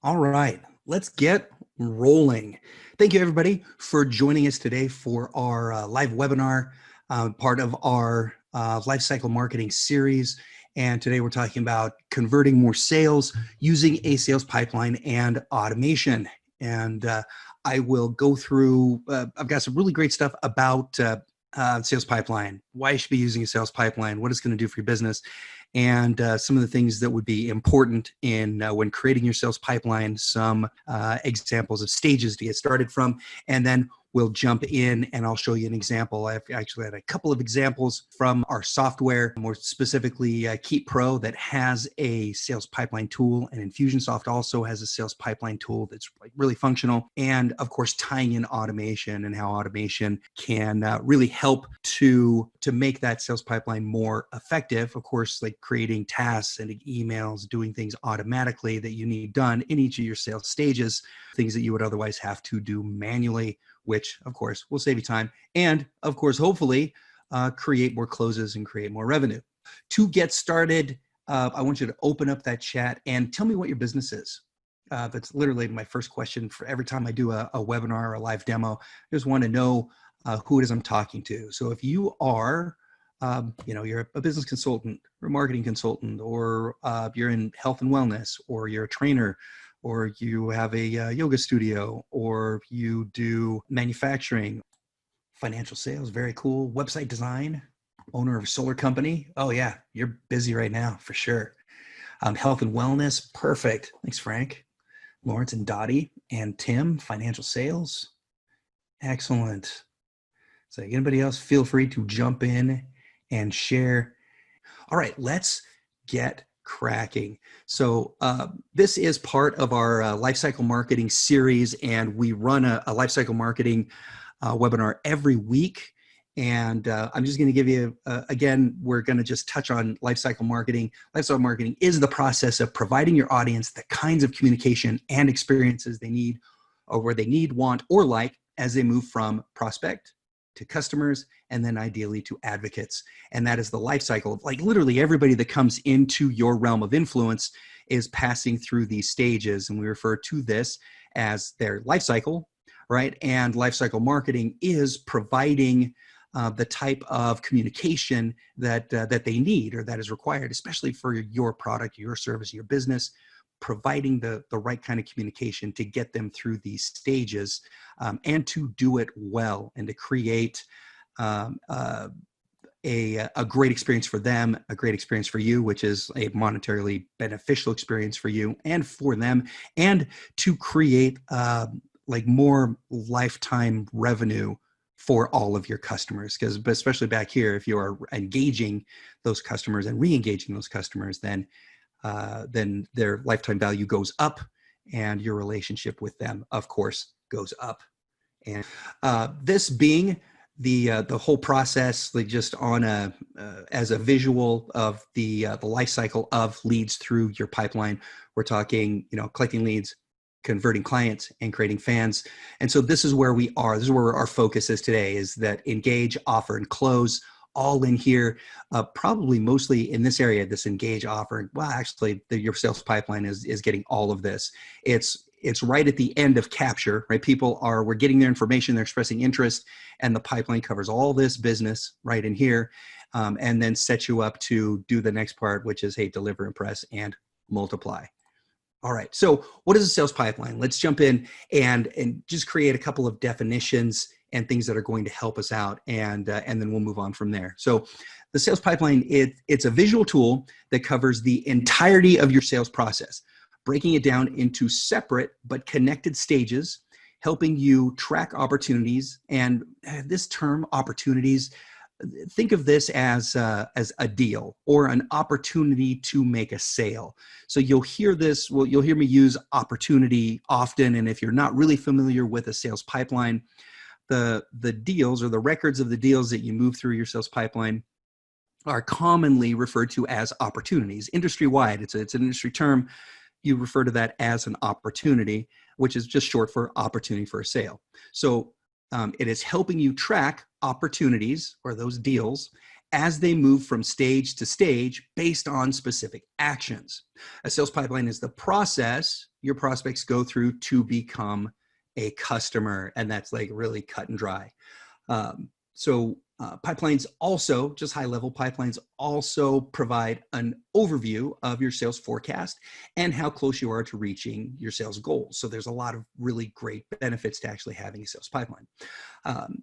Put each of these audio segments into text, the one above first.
All right, let's get rolling. Thank you, everybody, for joining us today for our live webinar, part of our life cycle marketing series. And today we're talking about converting more sales using a sales pipeline and automation. And I will go through, I've got some really great stuff about sales pipeline, why you should be using a sales pipeline, what it's going to do for your business, and some of the things that would be important in when creating your sales pipeline, some examples of stages to get started from, and then we'll jump in and I'll show you an example. I've actually had a couple of examples from our software, more specifically Keap Pro, that has a sales pipeline tool, and Infusionsoft also has a sales pipeline tool that's really functional. And of course, tying in automation and how automation can really help to make that sales pipeline more effective. Of course, like creating tasks, sending emails, doing things automatically that you need done in each of your sales stages, things that you would otherwise have to do manually, which of course will save you time and of course, hopefully create more closes and create more revenue. To get started, I want you to open up that chat and tell me what your business is. That's literally my first question for every time I do a webinar or a live demo. I just want to know who it is I'm talking to. So if you are, you're a business consultant or a marketing consultant, or you're in health and wellness, or you're a trainer, or you have a yoga studio, or you do manufacturing, financial sales, very cool, website design, owner of a solar company. Oh yeah, you're busy right now for sure. Health and wellness, perfect. Thanks, Frank. Lawrence and Dottie and Tim, financial sales. Excellent. So anybody else, feel free to jump in and share. All right, let's get cracking. So this is part of our lifecycle marketing series, and we run a lifecycle marketing webinar every week. And I'm just going to give you, again, we're going to just touch on lifecycle marketing. Lifecycle marketing is the process of providing your audience the kinds of communication and experiences they need, or where they need, want, or like, as they move from prospect to customers, and then ideally to advocates. And that is the life cycle. Like literally everybody that comes into your realm of influence is passing through these stages. And we refer to this as their life cycle, right? And life cycle marketing is providing the type of communication that they need, or that is required, especially for your product, your service, your business, providing the right kind of communication to get them through these stages, and to do it well, and to create a great experience for them, a great experience for you, which is a monetarily beneficial experience for you and for them, and to create like more lifetime revenue for all of your customers. Because especially back here, if you are engaging those customers and re-engaging those customers, then their lifetime value goes up, and your relationship with them, of course, goes up. And this being the whole process, like just on as a visual of the life cycle of leads through your pipeline, we're talking, collecting leads, converting clients, and creating fans. And so this is where we are. This is where our focus is today, is that engage, offer, and close, all in here, probably mostly in this area, this engage, offer. Well, actually, your sales pipeline is getting all of this. It's right at the end of capture, right? We're getting their information, they're expressing interest, and the pipeline covers all this business right in here, and then sets you up to do the next part, which is, hey, deliver, impress, and multiply. All right, so what is a sales pipeline? Let's jump in and just create a couple of definitions and things that are going to help us out, and then we'll move on from there. So the sales pipeline, it's a visual tool that covers the entirety of your sales process, breaking it down into separate but connected stages, helping you track opportunities. And this term, opportunities, think of this as a deal or an opportunity to make a sale. So you'll hear this, you'll hear me use opportunity often. And if you're not really familiar with a sales pipeline, the deals, or the records of the deals that you move through your sales pipeline, are commonly referred to as opportunities. Industry-wide, it's an industry term. You refer to that as an opportunity, which is just short for opportunity for a sale. So it is helping you track opportunities, or those deals, as they move from stage to stage based on specific actions. A sales pipeline is the process your prospects go through to become a customer. And that's like really cut and dry. Pipelines also, just high level pipelines also provide an overview of your sales forecast and how close you are to reaching your sales goals. So there's a lot of really great benefits to actually having a sales pipeline.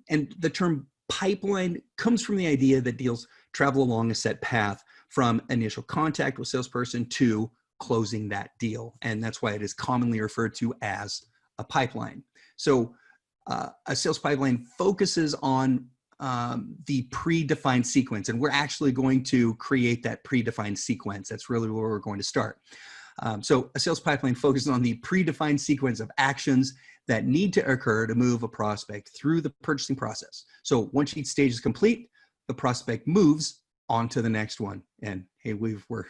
And the term pipeline comes from the idea that deals travel along a set path from initial contact with salesperson to closing that deal. And that's why it is commonly referred to as a pipeline. So a sales pipeline focuses on the predefined sequence, and we're actually going to create that predefined sequence. That's really where we're going to start. So a sales pipeline focuses on the predefined sequence of actions that need to occur to move a prospect through the purchasing process. So once each stage is complete, the prospect moves on to the next one. And hey, we're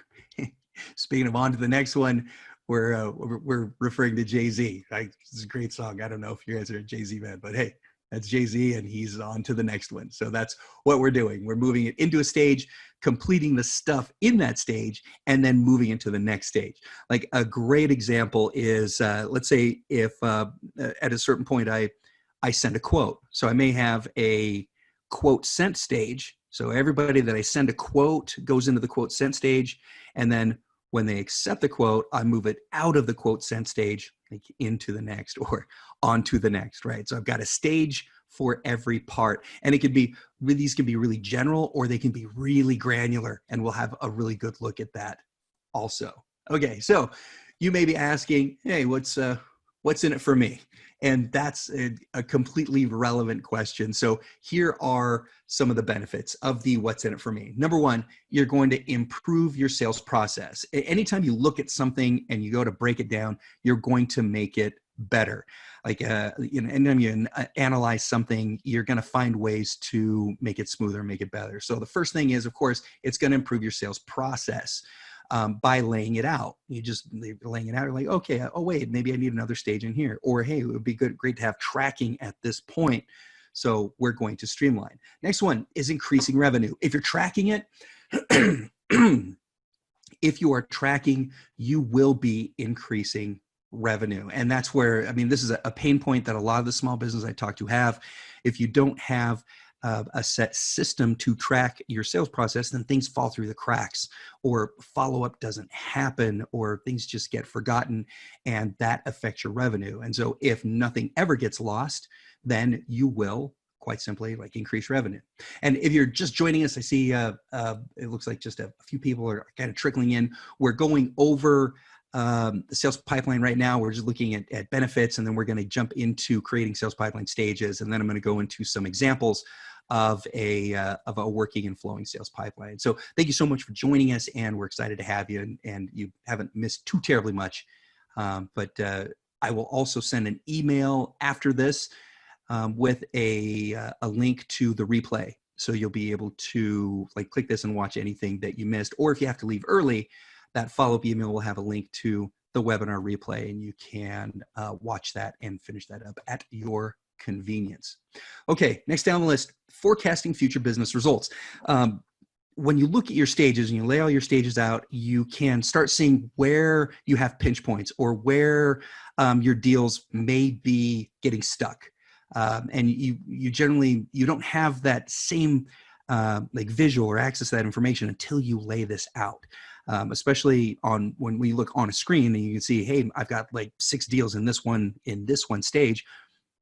speaking of on to the next one, we're referring to Jay-Z. It's a great song. I don't know if you guys are a Jay-Z fan, but hey, that's Jay-Z and he's on to the next one. So that's what we're doing. We're moving it into a stage, completing the stuff in that stage, and then moving into the next stage. Like a great example is, let's say if at a certain point I send a quote. So I may have a quote sent stage. So everybody that I send a quote goes into the quote sent stage, and then when they accept the quote, I move it out of the quote sent stage, like into the next or onto the next, right? So I've got a stage for every part, and it could be, these can be really general or they can be really granular, and we'll have a really good look at that also. Okay, so you may be asking, hey, what's in it for me? And that's a completely relevant question. So here are some of the benefits of the what's in it for me. Number one, you're going to improve your sales process. Anytime you look at something and you go to break it down, you're going to make it better. Like, anytime you analyze something, you're going to find ways to make it smoother, make it better. So the first thing is, of course, it's going to improve your sales process. By laying it out. You just laying it out, you're like, okay, oh wait, maybe I need another stage in here. Or hey, it would be great to have tracking at this point. So we're going to streamline. Next one is increasing revenue. If you're tracking it, if you are tracking, you will be increasing revenue. And that's where, I mean, this is a pain point that a lot of the small business I talk to have. If you don't have a set system to track your sales process, then things fall through the cracks, or follow-up doesn't happen, or things just get forgotten, and that affects your revenue. And so if nothing ever gets lost, then you will quite simply like increase revenue. And if you're just joining us, I see it looks like just a few people are kind of trickling in. We're going over the sales pipeline right now. We're just looking at benefits, and then we're going to jump into creating sales pipeline stages, and then I'm going to go into some examples of a working and flowing sales pipeline. So thank you so much for joining us, and we're excited to have you, and you haven't missed too terribly much. But I will also send an email after this with a link to the replay. So you'll be able to like click this and watch anything that you missed, or if you have to leave early, that follow-up email will have a link to the webinar replay, and you can watch that and finish that up at your convenience. Okay, next down the list, forecasting future business results. When you look at your stages and you lay all your stages out, you can start seeing where you have pinch points or where your deals may be getting stuck. And you generally, you don't have that same like visual or access to that information until you lay this out. Especially on when we look on a screen and you can see, hey, I've got like 6 deals in this one stage.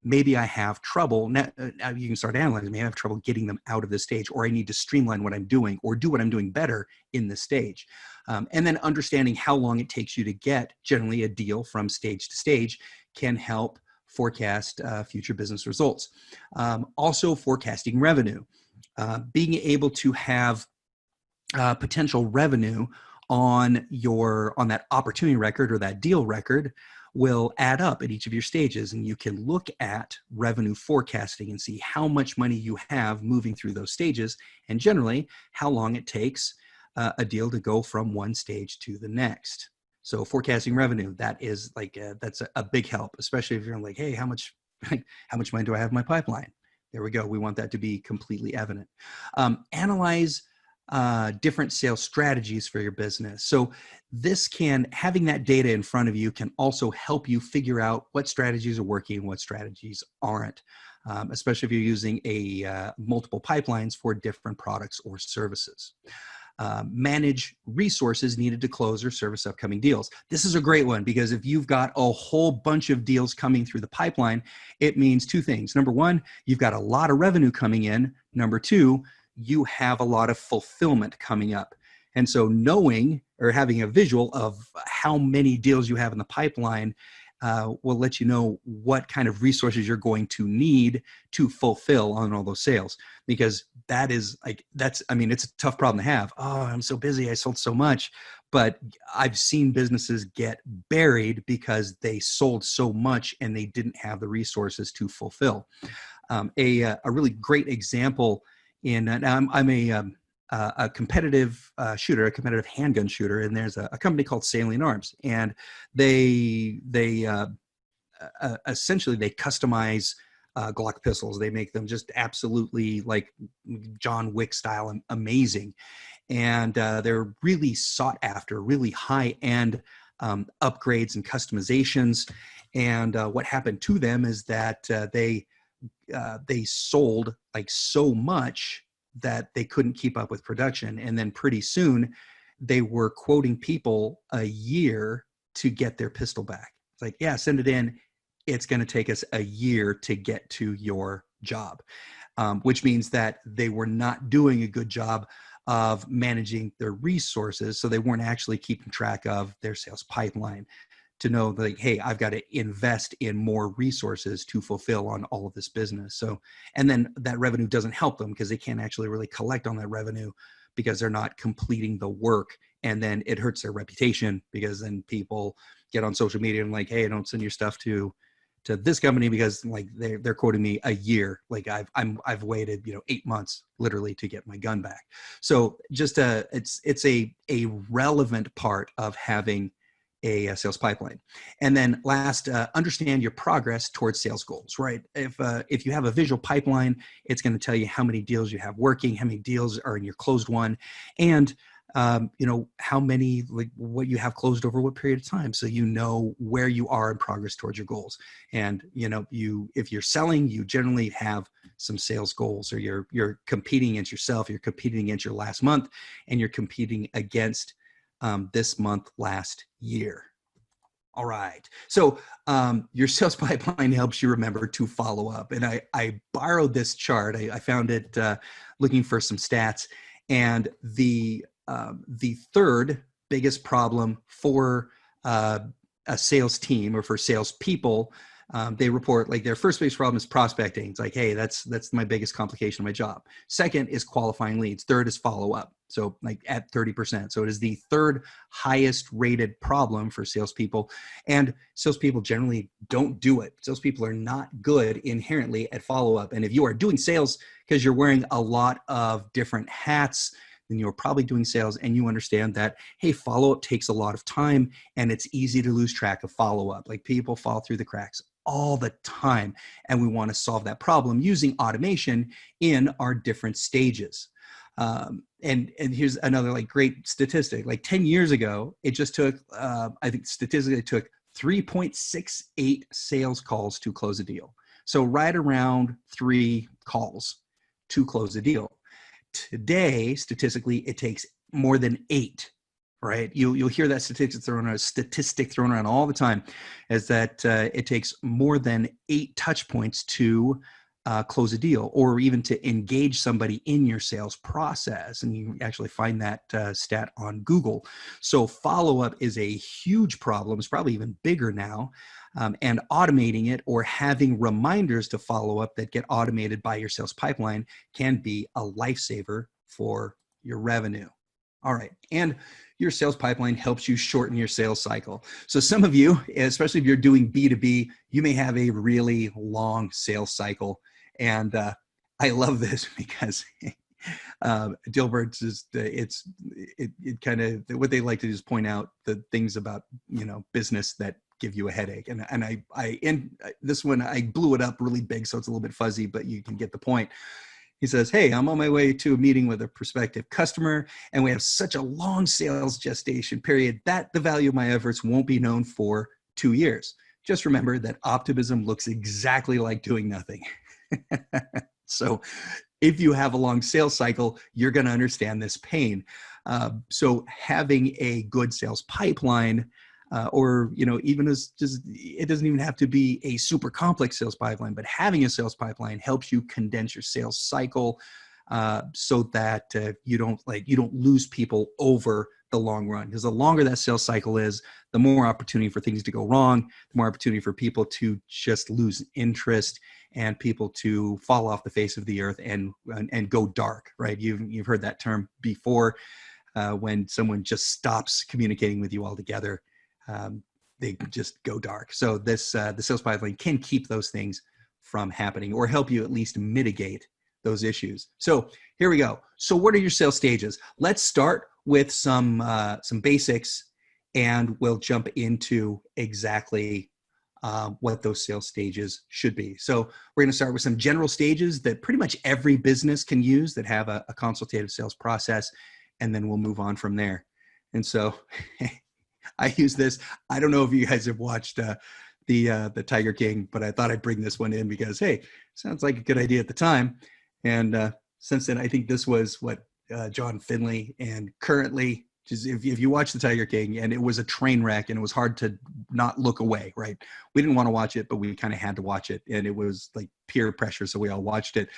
Maybe I have trouble. Now you can start analyzing. Maybe I have trouble getting them out of this stage, or I need to streamline what I'm doing or do what I'm doing better in this stage. And then understanding how long it takes you to get generally a deal from stage to stage can help forecast future business results. Also forecasting revenue, being able to have potential revenue on that opportunity record or that deal record will add up at each of your stages, and you can look at revenue forecasting and see how much money you have moving through those stages, and generally how long it takes a deal to go from one stage to the next. So forecasting revenue, that is like that's a big help, especially if you're like, hey, how much money do I have in my pipeline? There we go. We want that to be completely evident. Analyze different sales strategies for your business. So having that data in front of you can also help you figure out what strategies are working and what strategies aren't, especially if you're using multiple pipelines for different products or services. Manage resources needed to close or service upcoming deals. This is a great one because if you've got a whole bunch of deals coming through the pipeline, it means two things. Number one, you've got a lot of revenue coming in. Number two, you have a lot of fulfillment coming up. And so knowing or having a visual of how many deals you have in the pipeline will let you know what kind of resources you're going to need to fulfill on all those sales. Because it's a tough problem to have. Oh, I'm so busy. I sold so much. But I've seen businesses get buried because they sold so much and they didn't have the resources to fulfill. A really great example I'm a competitive shooter, a competitive handgun shooter, and there's a company called Salient Arms, and they essentially they customize Glock pistols. They make them just absolutely like John Wick style and amazing, and they're really sought after, really high end upgrades and customizations. And what happened to them is that they sold like so much that they couldn't keep up with production. And then pretty soon they were quoting people a year to get their pistol back. It's like, yeah, send it in. It's going to take us a year to get to your job, which means that they were not doing a good job of managing their resources. So they weren't actually keeping track of their sales pipeline to know like, hey, I've got to invest in more resources to fulfill on all of this business. So, and then that revenue doesn't help them because they can't actually really collect on that revenue because they're not completing the work. And then it hurts their reputation because then people get on social media and like, hey, don't send your stuff to this company because like they're quoting me a year. Like I've waited, 8 months literally to get my gun back. So just it's a relevant part of having a sales pipeline. And then last, understand your progress towards sales goals, right? If you have a visual pipeline, it's going to tell you how many deals you have working, how many deals are in your closed one, and how many, like what you have closed over what period of time. So you know where you are in progress towards your goals. And, if you're selling, you generally have some sales goals, or you're competing against yourself, you're competing against your last month, and you're competing against this month last year. All right. So your sales pipeline helps you remember to follow up. And I borrowed this chart. I found it looking for some stats. And the third biggest problem for a sales team or for salespeople, they report like their first biggest problem is prospecting. It's like, hey, that's my biggest complication of my job. Second is qualifying leads. Third is follow up. So like at 30%. So it is the third highest rated problem for salespeople. And salespeople generally don't do it. Salespeople are not good inherently at follow up. And if you are doing sales because you're wearing a lot of different hats, then you're probably doing sales and you understand that, hey, follow-up takes a lot of time and it's easy to lose track of follow-up. Like people fall through the cracks all the time. And we want to solve that problem using automation in our different stages. And here's another like great statistic. Like 10 years ago, it just took, I think statistically it took 3.68 sales calls to close a deal. So right around 3 calls to close a deal. Today, statistically, it takes more than 8, right? You'll hear that statistic thrown around all the time, is that it takes more than 8 touch points to close a deal, or even to engage somebody in your sales process. And you actually find that stat on Google. So follow-up is a huge problem. It's probably even bigger now. And automating it or having reminders to follow up that get automated by your sales pipeline can be a lifesaver for your revenue. All right. And your sales pipeline helps you shorten your sales cycle. So some of you, especially if you're doing B2B, you may have a really long sales cycle. And I love this because Dilbert's just it kind of what they like to do is point out the things about business that give you a headache. And I in this one I blew it up really big, so it's a little bit fuzzy, but you can get the point. He says, hey, I'm on my way to a meeting with a prospective customer, and we have such a long sales gestation period that the value of my efforts won't be known for 2 years. Just remember that optimism looks exactly like doing nothing. So if you have a long sales cycle, you're going to understand this pain. So having a good sales pipeline, or even as just, it doesn't even have to be a super complex sales pipeline, but having a sales pipeline helps you condense your sales cycle, so that you don't lose people over the long run. Because the longer that sales cycle is, the more opportunity for things to go wrong, the more opportunity for people to just lose interest and people to fall off the face of the earth and go dark, right? You've heard that term before. When someone just stops communicating with you altogether, they just go dark. So the sales pipeline can keep those things from happening, or help you at least mitigate those issues. So here we go. So what are your sales stages? Let's start with some basics, and we'll jump into exactly what those sales stages should be. So we're going to start with some general stages that pretty much every business can use that have a consultative sales process, and then we'll move on from there. And so I use this. I don't know if you guys have watched the Tiger King, but I thought I'd bring this one in because, hey, sounds like a good idea at the time. And since then, I think this was what John Finley, and currently, just if you watch the Tiger King, and it was a train wreck, and it was hard to not look away, right? We didn't want to watch it, but we kind of had to watch it, and it was like peer pressure, so we all watched it.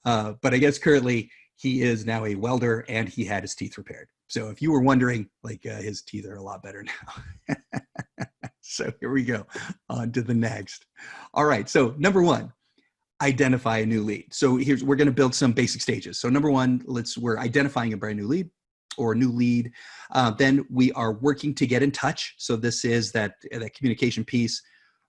But I guess currently he is now a welder, and he had his teeth repaired. So if you were wondering, his teeth are a lot better now. So here we go, on to the next. All right, so number one, identify a new lead. So we're going to build some basic stages. So number one, we're identifying a brand new lead or a new lead. Then we are working to get in touch. So this is that communication piece,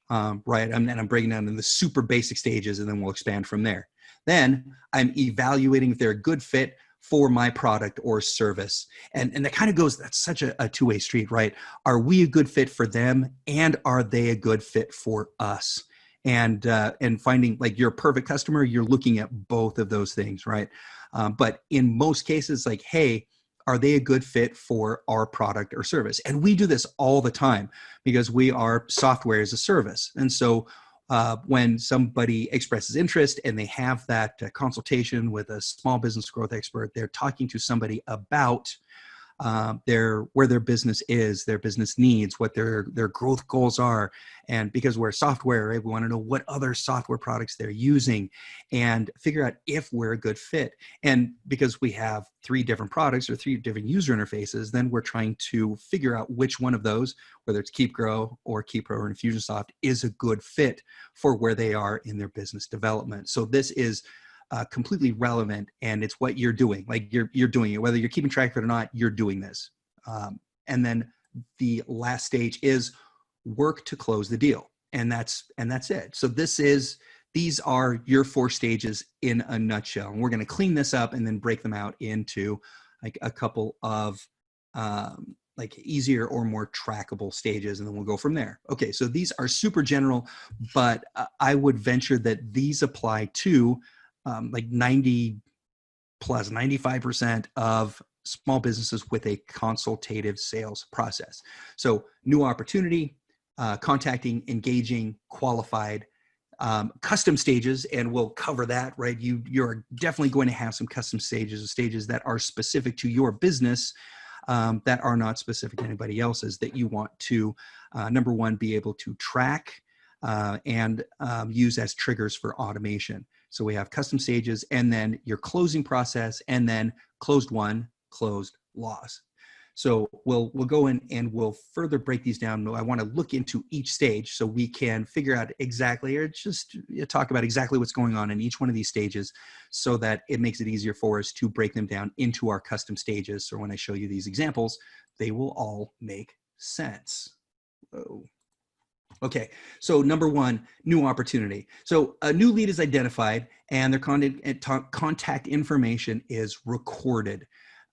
right? And I'm breaking down in the super basic stages, and then we'll expand from there. Then I'm evaluating if they're a good fit for my product or service. And that kind of goes, that's such a two-way street, right? Are we a good fit for them, and are they a good fit for us? And finding, like, your perfect customer, you're looking at both of those things, right? But in most cases, like, hey, are they a good fit for our product or service? And we do this all the time because we are software as a service. And so when somebody expresses interest and they have that consultation with a small business growth expert, they're talking to somebody about where their business is, their business needs, what their growth goals are. And because we're software, right, we want to know what other software products they're using and figure out if we're a good fit. And because we have 3 different products or 3 different user interfaces, then we're trying to figure out which one of those, whether it's Keap or Infusionsoft, is a good fit for where they are in their business development. So this is completely relevant, and it's what you're doing. Like you're doing it, whether you're keeping track of it or not, you're doing this. And then the last stage is work to close the deal. And that's it. So these are your 4 stages in a nutshell. And we're going to clean this up and then break them out into like a couple of like easier or more trackable stages, and then we'll go from there. Okay, so these are super general, but I would venture that these apply to like 95% of small businesses with a consultative sales process. So new opportunity, contacting, engaging, qualified, custom stages, and we'll cover that, right? You're definitely going to have some custom stages that are specific to your business, that are not specific to anybody else's, that you want to, number one, be able to track and use as triggers for automation. So we have custom stages, and then your closing process, and then closed won, closed loss. So we'll go in and we'll further break these down. I want to look into each stage so we can figure out exactly, or just talk about exactly what's going on in each one of these stages, so that it makes it easier for us to break them down into our custom stages. So when I show you these examples, they will all make sense. Whoa. Okay, so number one, new opportunity. So a new lead is identified, and their contact information is recorded,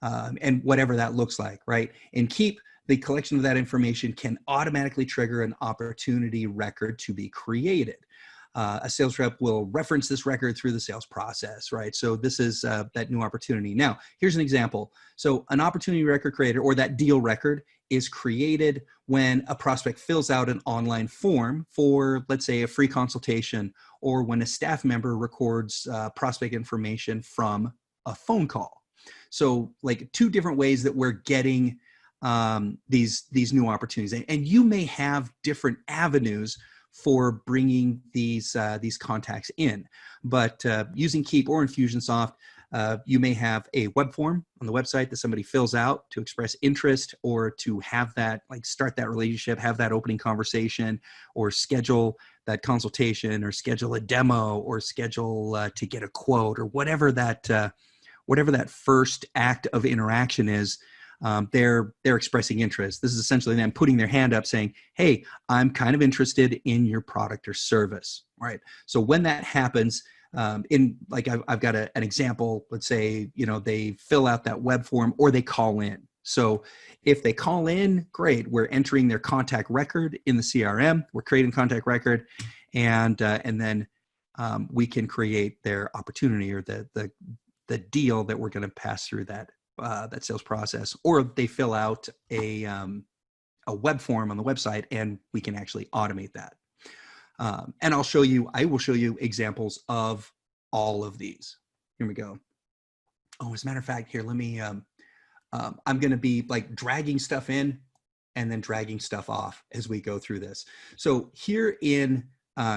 and whatever that looks like, right? In Keap, the collection of that information can automatically trigger an opportunity record to be created. a sales rep will reference this record through the sales process, right? So this is that new opportunity. Now, here's an example. So an opportunity record creator, or that deal record, is created when a prospect fills out an online form for, let's say, a free consultation, or when a staff member records prospect information from a phone call. So like two different ways that we're getting these new opportunities. And you may have different avenues for bringing these contacts in. But using Keap or Infusionsoft, you may have a web form on the website that somebody fills out to express interest, or to have that, like, start that relationship, have that opening conversation, or schedule that consultation, or schedule a demo, or schedule to get a quote, or whatever that first act of interaction is. They're expressing interest. This is essentially them putting their hand up saying, hey, I'm kind of interested in your product or service, right? So when that happens, I've got an example. Let's say, they fill out that web form, or they call in. So if they call in, great. We're entering their contact record in the CRM. We're creating contact record, and then we can create their opportunity, or the deal that we're going to pass through that sales process. Or they fill out a web form on the website, and we can actually automate that. And I will show you examples of all of these. Here we go. Oh, as a matter of fact, here, let me, I'm going to be like dragging stuff in and then dragging stuff off as we go through this. So here in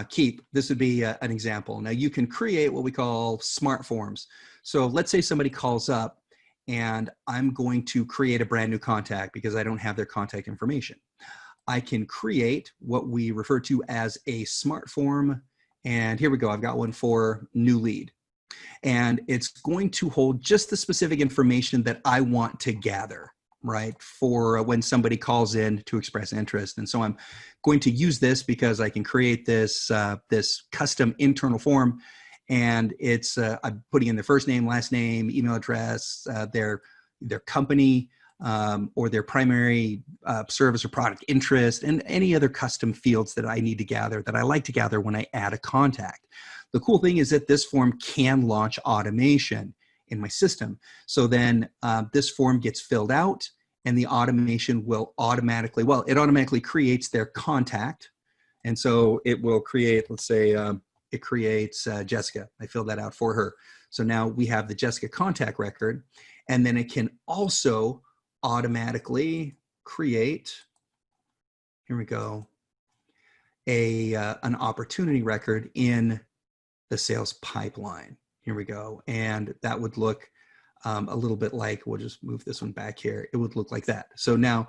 Keap, this would be an example. Now you can create what we call smart forms. So let's say somebody calls up, and I'm going to create a brand new contact because I don't have their contact information. I can create what we refer to as a smart form. And here we go. I've got one for new lead. And it's going to hold just the specific information that I want to gather, right, for when somebody calls in to express interest. And so I'm going to use this because I can create this custom internal form. And it's I'm putting in their first name, last name, email address, their company, or their primary service or product interest, and any other custom fields that I need to gather, that I like to gather when I add a contact. The cool thing is that this form can launch automation in my system. So then this form gets filled out, and the automation will automatically, it automatically creates their contact. And so it will create, let's say, it creates Jessica. I filled that out for her. So now we have the Jessica contact record, and then it can also automatically create, here we go, an opportunity record in the sales pipeline. Here we go. And that would look a little bit like, we'll just move this one back here. It would look like that. So now,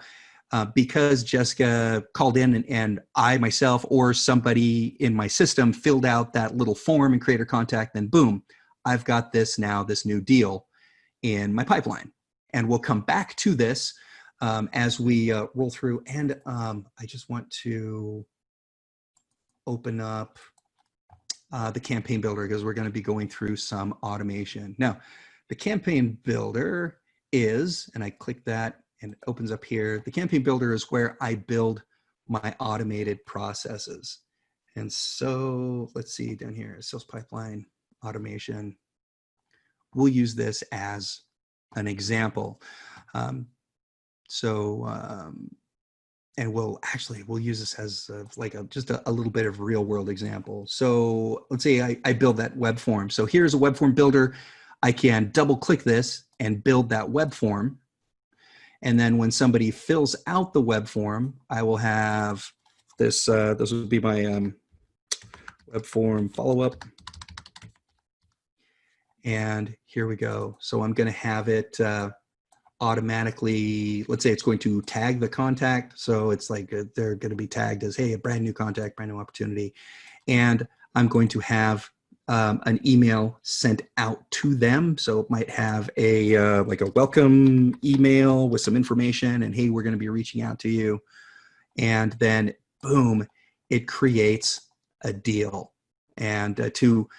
because Jessica called in, and I myself or somebody in my system filled out that little form and created a contact, then boom, I've got this new deal in my pipeline. And we'll come back to this as we roll through. And I just want to open up the campaign builder, because we're going to be going through some automation. Now, the campaign builder is, and I click that and it opens up here. The campaign builder is where I build my automated processes. And so let's see down here, sales pipeline automation. We'll use this as an example. And we'll use this as just a little bit of real world example. So let's say I build that web form. So here's a web form builder. I can double click this and build that web form. And then when somebody fills out the web form, I will have this, this would be my web form follow-up. And here we go. So I'm going to have it automatically, let's say it's going to tag the contact. So it's like they're going to be tagged as, hey, a brand new contact, brand new opportunity. And I'm going to have an email sent out to them. So it might have a like a welcome email with some information, and hey, we're going to be reaching out to you. And then boom, it creates a deal. And to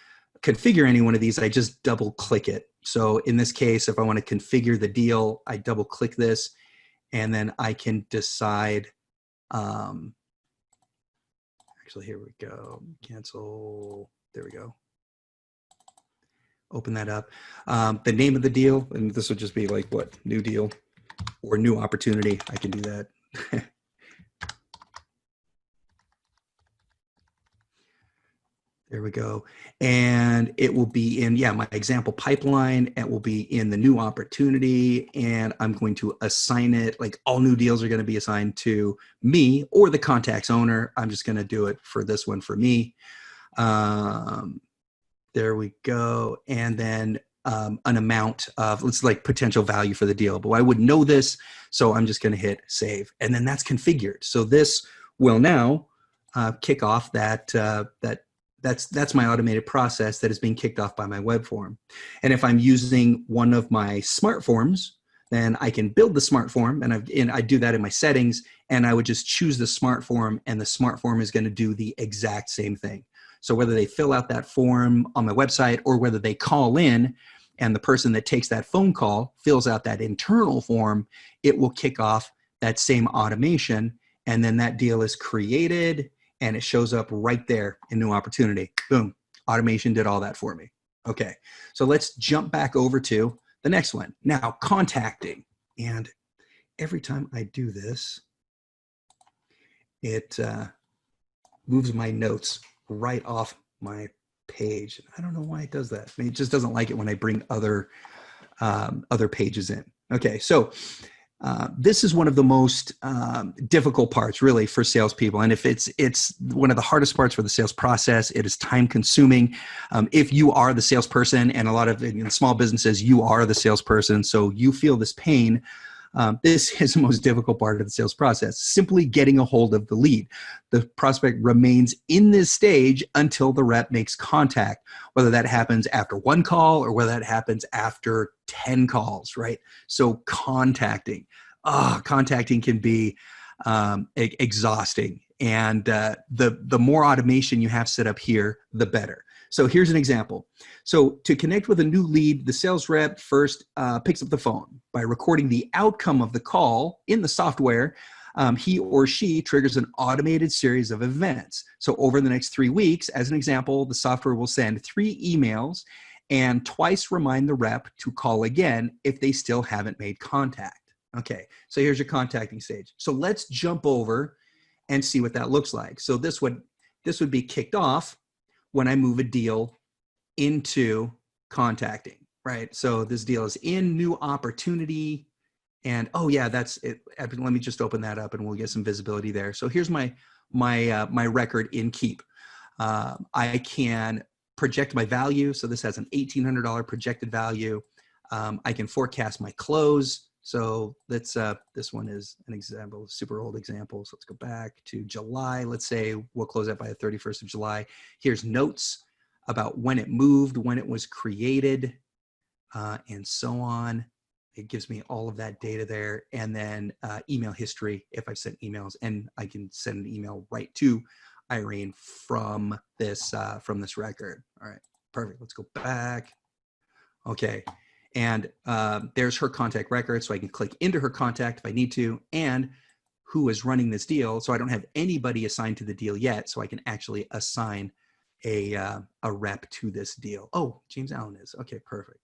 configure any one of these, I just double click it. So in this case, if I want to configure the deal, I double click this, and then I can decide, actually actually, here we go. Cancel. There we go. Open that up. The name of the deal, and this would just be like what? New deal or new opportunity. I can do that. There we go. And it will be in, yeah, my example pipeline. It will be in the new opportunity. And I'm going to assign it, like all new deals are going to be assigned to me or the contact's owner. I'm just going to do it for this one for me. There we go. And then an amount of, let's like potential value for the deal. But I wouldn't know this. So I'm just going to hit save. And then that's configured. So this will now kick off that's my automated process that is being kicked off by my web form. And if I'm using one of my smart forms, then I can build the smart form, and I do that in my settings, and I would just choose the smart form, and the smart form is going to do the exact same thing. So whether they fill out that form on my website or whether they call in and the person that takes that phone call fills out that internal form, it will kick off that same automation, and then that deal is created and it shows up right there in new opportunity. Boom, automation did all that for me. Okay, so let's jump back over to the next one. Now, contacting. And every time I do this, it moves my notes right off my page. I don't know why it does that. I mean, it just doesn't like it when I bring other pages in. Okay, so this is one of the most difficult parts, really, for salespeople. And if it's one of the hardest parts for the sales process, it is time consuming. If you are the salesperson, and a lot of in small businesses, you are the salesperson, so you feel this pain. This is the most difficult part of the sales process, simply getting a hold of the lead. The prospect remains in this stage until the rep makes contact, whether that happens after one call or whether that happens after 10 calls, right? So contacting can be exhausting. And the more automation you have set up here, the better. So here's an example. So to connect with a new lead, the sales rep first picks up the phone. By recording the outcome of the call in the software, he or she triggers an automated series of events. So over the next 3 weeks, as an example, the software will send 3 emails and twice remind the rep to call again if they still haven't made contact. Okay, so here's your contacting stage. So let's jump over and see what that looks like. So this would be kicked off when I move a deal into contacting, right? So this deal is in new opportunity, and oh yeah, that's it. Let me just open that up and we'll get some visibility there. So here's my record in Keap. I can project my value. So this has an $1,800 projected value. I can forecast my close. So let's, this one is an example, super old example. So let's go back to July. Let's say we'll close that by the 31st of July. Here's notes about when it moved, when it was created, and so on. It gives me all of that data there. And then email history, if I've sent emails, and I can send an email right to Irene from this record. All right, perfect. Let's go back. Okay. And there's her contact record, so I can click into her contact if I need to, and who is running this deal. So I don't have anybody assigned to the deal yet, so I can actually assign a rep to this deal. Oh, James Allen is. Okay, perfect.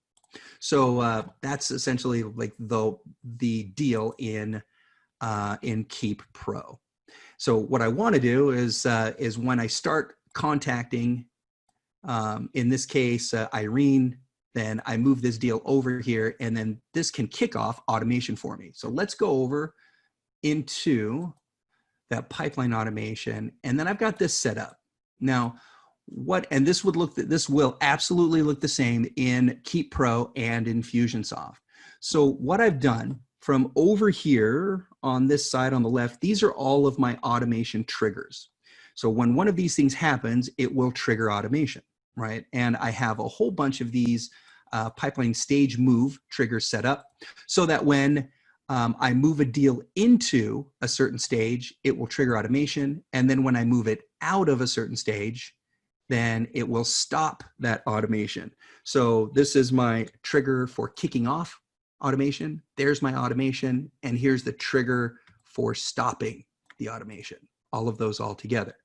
So that's essentially like the deal in Keap Pro. So what I want to do is when I start contacting, in this case, Irene, then I move this deal over here, and then this can kick off automation for me. So let's go over into that pipeline automation, and then I've got this set up. Now, this will absolutely look the same in Keap Pro and Infusionsoft. So what I've done from over here on this side on the left, these are all of my automation triggers. So when one of these things happens, it will trigger automation, right? And I have a whole bunch of these pipeline stage move triggers set up so that when I move a deal into a certain stage, it will trigger automation. And then when I move it out of a certain stage, then it will stop that automation. So this is my trigger for kicking off automation. There's my automation. And here's the trigger for stopping the automation. all of those all together.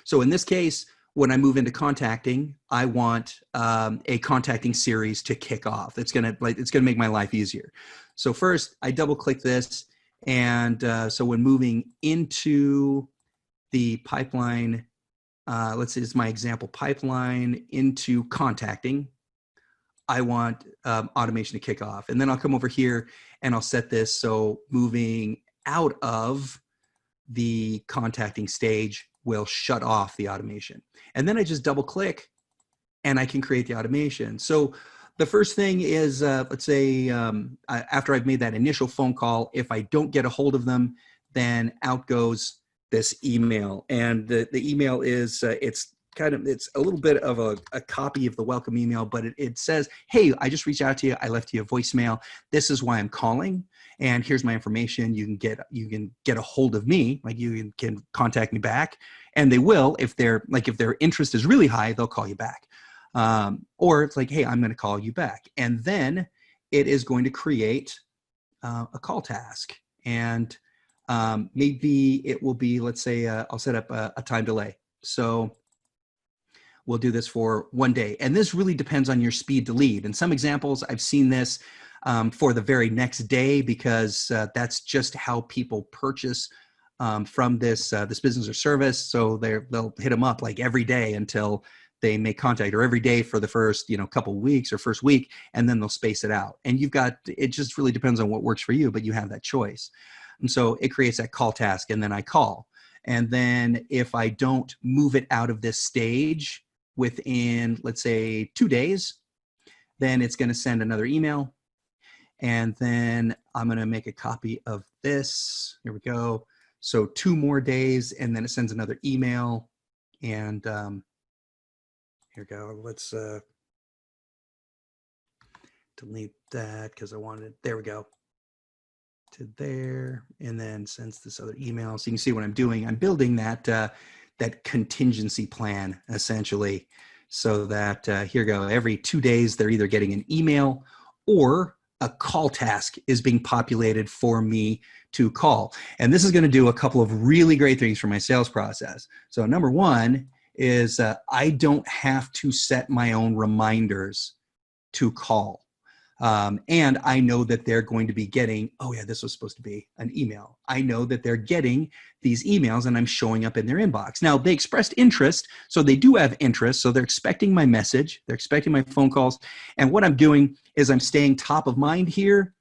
So in this case, when I move into contacting, I want a contacting series to kick off. It's gonna make my life easier. So first, I double click this, and so when moving into the pipeline, let's say it's my example pipeline into contacting, I want automation to kick off, and then I'll come over here and I'll set this so moving out of the contacting stage will shut off the automation. And then I just double click and I can create the automation. So the first thing is, let's say after I've made that initial phone call, if I don't get a hold of them, then out goes this email. And the email is, it's a little bit of a copy of the welcome email, but it says, hey, I just reached out to you. I left you a voicemail. This is why I'm calling. And here's my information. You can get a hold of me. Like, you can contact me back, and they will. If their interest is really high, they'll call you back. Or it's like, hey, I'm going to call you back. And then it is going to create a call task. And maybe it will be, let's say, I'll set up a time delay. So we'll do this for 1 day. And this really depends on your speed to lead. In some examples, I've seen this for the very next day, because that's just how people purchase from this business or service. So they'll hit them up like every day until they make contact, or every day for the first couple of weeks or first week, and then they'll space it out. And it just really depends on what works for you, but you have that choice. And so it creates that call task, and then I call. And then if I don't move it out of this stage within, let's say, 2 days, then it's going to send another email. And then I'm going to make a copy of this. Here we go. So 2 more days, and then it sends another email. And here we go. Let's delete that, because I wanted, there we go, to there, and then sends this other email. So you can see what I'm doing. I'm building that contingency plan, essentially, so that here we go. Every 2 days, they're either getting an email or a call task is being populated for me to call. And this is going to do a couple of really great things for my sales process. So number one is I don't have to set my own reminders to call. And I know that they're going to be getting, oh yeah, this was supposed to be an email. I know that they're getting these emails, and I'm showing up in their inbox. Now, they expressed interest, so they do have interest. So they're expecting my message. They're expecting my phone calls. And what I'm doing is I'm staying top of mind here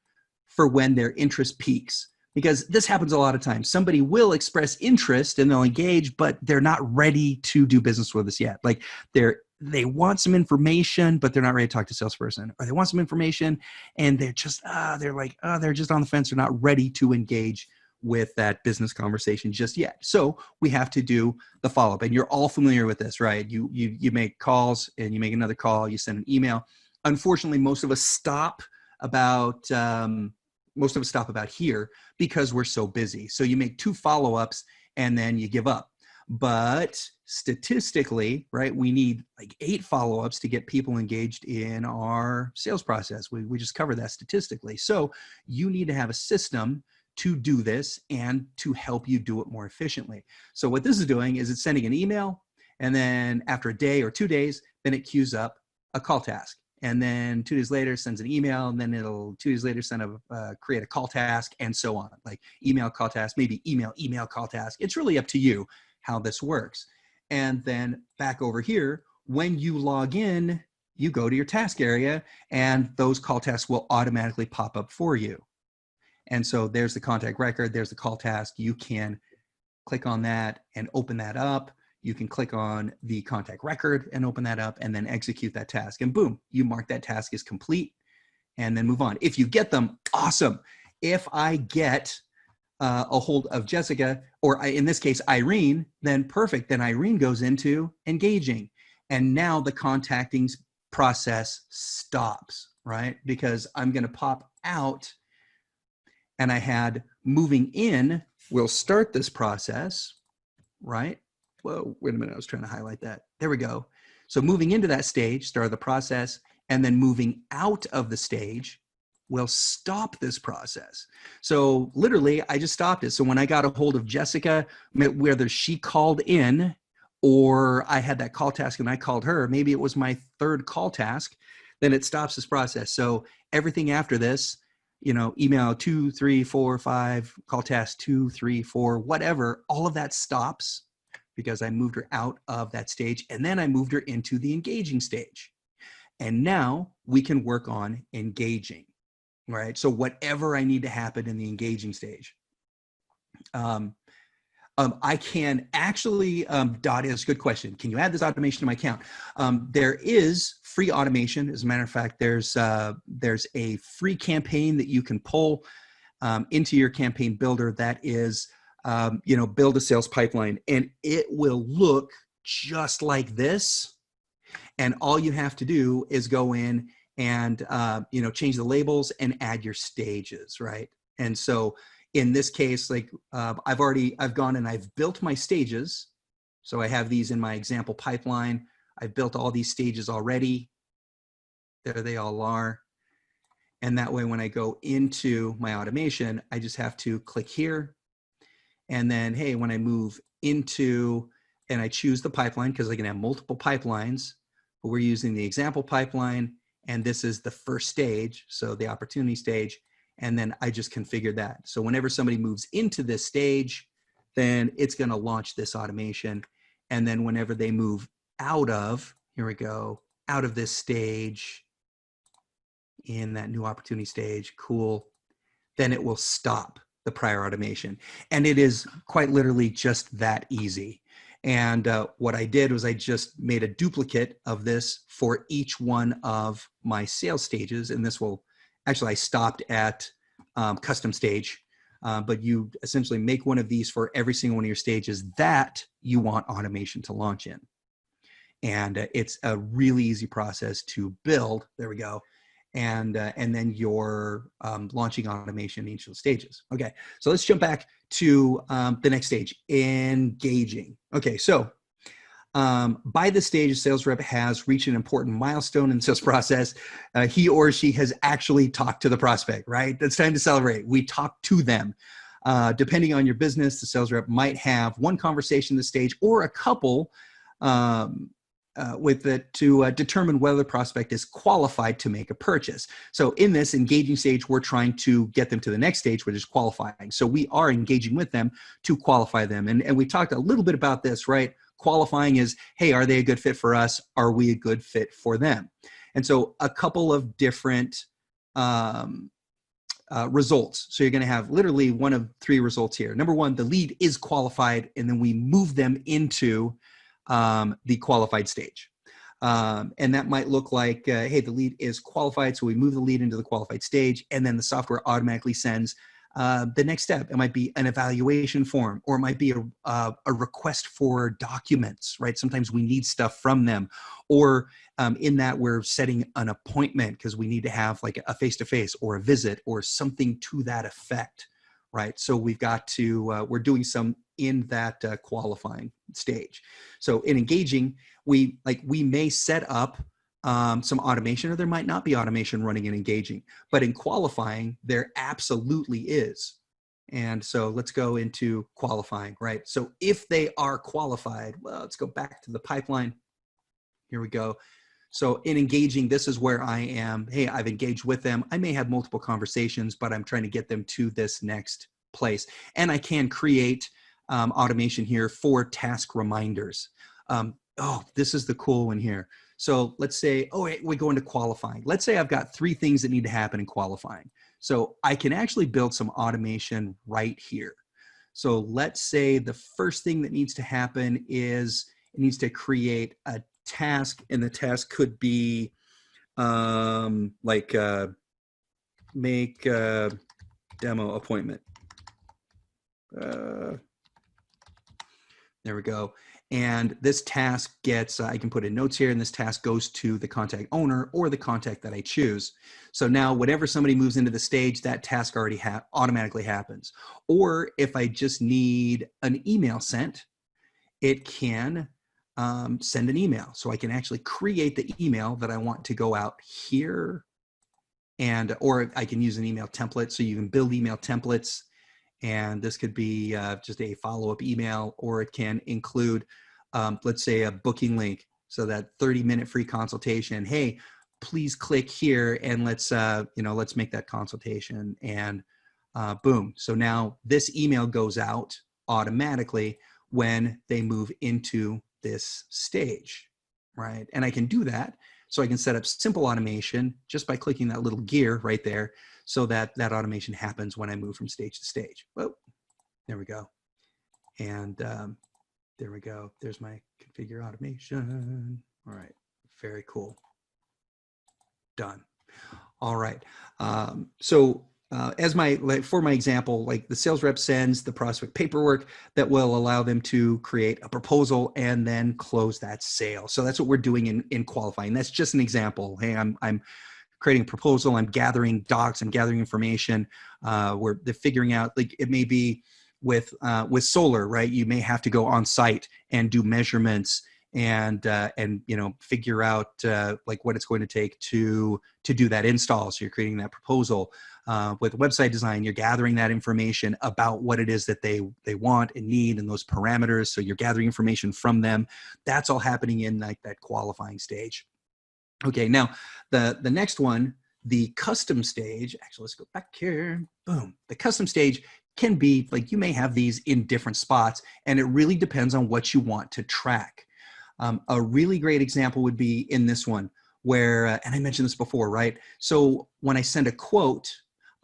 for when their interest peaks. Because this happens a lot of times. Somebody will express interest and they'll engage, but they're not ready to do business with us yet. Like, they want some information, but they're not ready to talk to a salesperson. Or they want some information and they're just on the fence. They're not ready to engage with that business conversation just yet. So we have to do the follow-up. And you're all familiar with this, right? You make calls, and you make another call, you send an email. Unfortunately, most of us stop about here because we're so busy. So you make 2 follow-ups and then you give up. But statistically, right, we need like 8 follow-ups to get people engaged in our sales process. We just covered that statistically. So you need to have a system to do this and to help you do it more efficiently. So what this is doing is it's sending an email, and then after a day or 2 days, then it queues up a call task. And then 2 days later sends an email, and then it'll 2 days later create a call task, and so on. Like email, call task, maybe email, call task. It's really up to you how this works. And then back over here, when you log in, you go to your task area, and those call tasks will automatically pop up for you. And so there's the contact record, there's the call task. You can click on that and open that up. You can click on the contact record and open that up, and then execute that task. And boom, you mark that task as complete, and then move on. If you get them, awesome. If I get a hold of Jessica, or in this case, Irene, then perfect. Then Irene goes into engaging. And now the contacting process stops, right? Because I'm going to pop out, and I had moving in will start this process, right? Whoa, wait a minute. I was trying to highlight that. There we go. So moving into that stage, start of the process, and then moving out of the stage will stop this process. So literally, I just stopped it. So when I got a hold of Jessica, whether she called in or I had that call task and I called her, maybe it was my third call task, then it stops this process. So everything after this, email 2, 3, 4, 5, call task 2, 3, 4, whatever, all of that stops because I moved her out of that stage. And then I moved her into the engaging stage. And now we can work on engaging, right? So whatever I need to happen in the engaging stage. I can actually, Dot is a good question. Can you add this automation to my account? There is free automation. As a matter of fact, there's a free campaign that you can pull into your campaign builder that is, build a sales pipeline, and it will look just like this. And all you have to do is go in and, change the labels and add your stages, right? And so in this case, like I've gone and I've built my stages. So I have these in my example pipeline. I've built all these stages already. There they all are. And that way, when I go into my automation, I just have to click here. And then, hey, when I move into, and I choose the pipeline, because I can have multiple pipelines, but we're using the example pipeline, and this is the first stage, so the opportunity stage, and then I just configure that. So whenever somebody moves into this stage, then it's gonna launch this automation, and then whenever they move out of, here we go, out of this stage, in that new opportunity stage, cool, then it will stop the prior automation. And it is quite literally just that easy. And what I did was I just made a duplicate of this for each one of my sales stages. And this will, actually I stopped at custom stage, but you essentially make one of these for every single one of your stages that you want automation to launch in. And it's a really easy process to build. There we go. And then you're launching automation in each of the stages. Okay, so let's jump back to the next stage, engaging. Okay, so by this stage, a sales rep has reached an important milestone in the sales process. He or she has actually talked to the prospect, right? It's time to celebrate. We talk to them. Depending on your business, the sales rep might have one conversation at this stage or a couple with it to determine whether the prospect is qualified to make a purchase. So in this engaging stage, we're trying to get them to the next stage, which is qualifying. So we are engaging with them to qualify them. And we talked a little bit about this, right? Qualifying is, hey, are they a good fit for us? Are we a good fit for them? And so a couple of different results. So you're going to have literally one of three results here. Number one, the lead is qualified, and then we move them into the qualified stage. And that might look like, hey, the lead is qualified, so we move the lead into the qualified stage, and then the software automatically sends the next step. It might be an evaluation form, or it might be a request for documents, right? Sometimes we need stuff from them, or in that we're setting an appointment because we need to have like a face-to-face or a visit or something to that effect, right? So we've got to, we're doing some in that qualifying stage. So in engaging, we may set up some automation, or there might not be automation running in engaging, but in qualifying, there absolutely is. And so let's go into qualifying, right? So if they are qualified, well, let's go back to the pipeline. Here we go. So in engaging, this is where I am. Hey, I've engaged with them. I may have multiple conversations, but I'm trying to get them to this next place. And I can create automation here for task reminders. Oh, this is the cool one here. So let's say, oh, we go into qualifying. Let's say I've got three things that need to happen in qualifying. So I can actually build some automation right here. So let's say the first thing that needs to happen is it needs to create a task, and the task could be make a demo appointment. There we go. And this task gets, I can put in notes here, and this task goes to the contact owner or the contact that I choose. So now whenever somebody moves into the stage, that task already automatically happens. Or if I just need an email sent, it can send an email. So I can actually create the email that I want to go out here and or I can use an email template. So you can build email templates, and this could be just a follow-up email, or it can include, let's say, a booking link. So that 30-minute free consultation. Hey, please click here and let's let's make that consultation. And boom. So now this email goes out automatically when they move into this stage, right? And I can do that. So I can set up simple automation just by clicking that little gear right there, so that that automation happens when I move from stage to stage. Oh, there we go. And there we go. There's my configure automation. All right, very cool. Done. All right. As for my example, like the sales rep sends the prospect paperwork that will allow them to create a proposal and then close that sale. So that's what we're doing in qualifying. That's just an example. Hey, I'm creating a proposal. I'm gathering docs. I'm gathering information. We're figuring out, like, it may be with solar, right? You may have to go on site and do measurements and figure out like what it's going to take to do that install. So you're creating that proposal. With website design, you're gathering that information about what it is that they want and need and those parameters. So you're gathering information from them. That's all happening in like that qualifying stage. Okay, now the next one, the custom stage. Actually, let's go back here. Boom. The custom stage can be like, you may have these in different spots, and it really depends on what you want to track. A really great example would be in this one where, and I mentioned this before, right? So when I send a quote,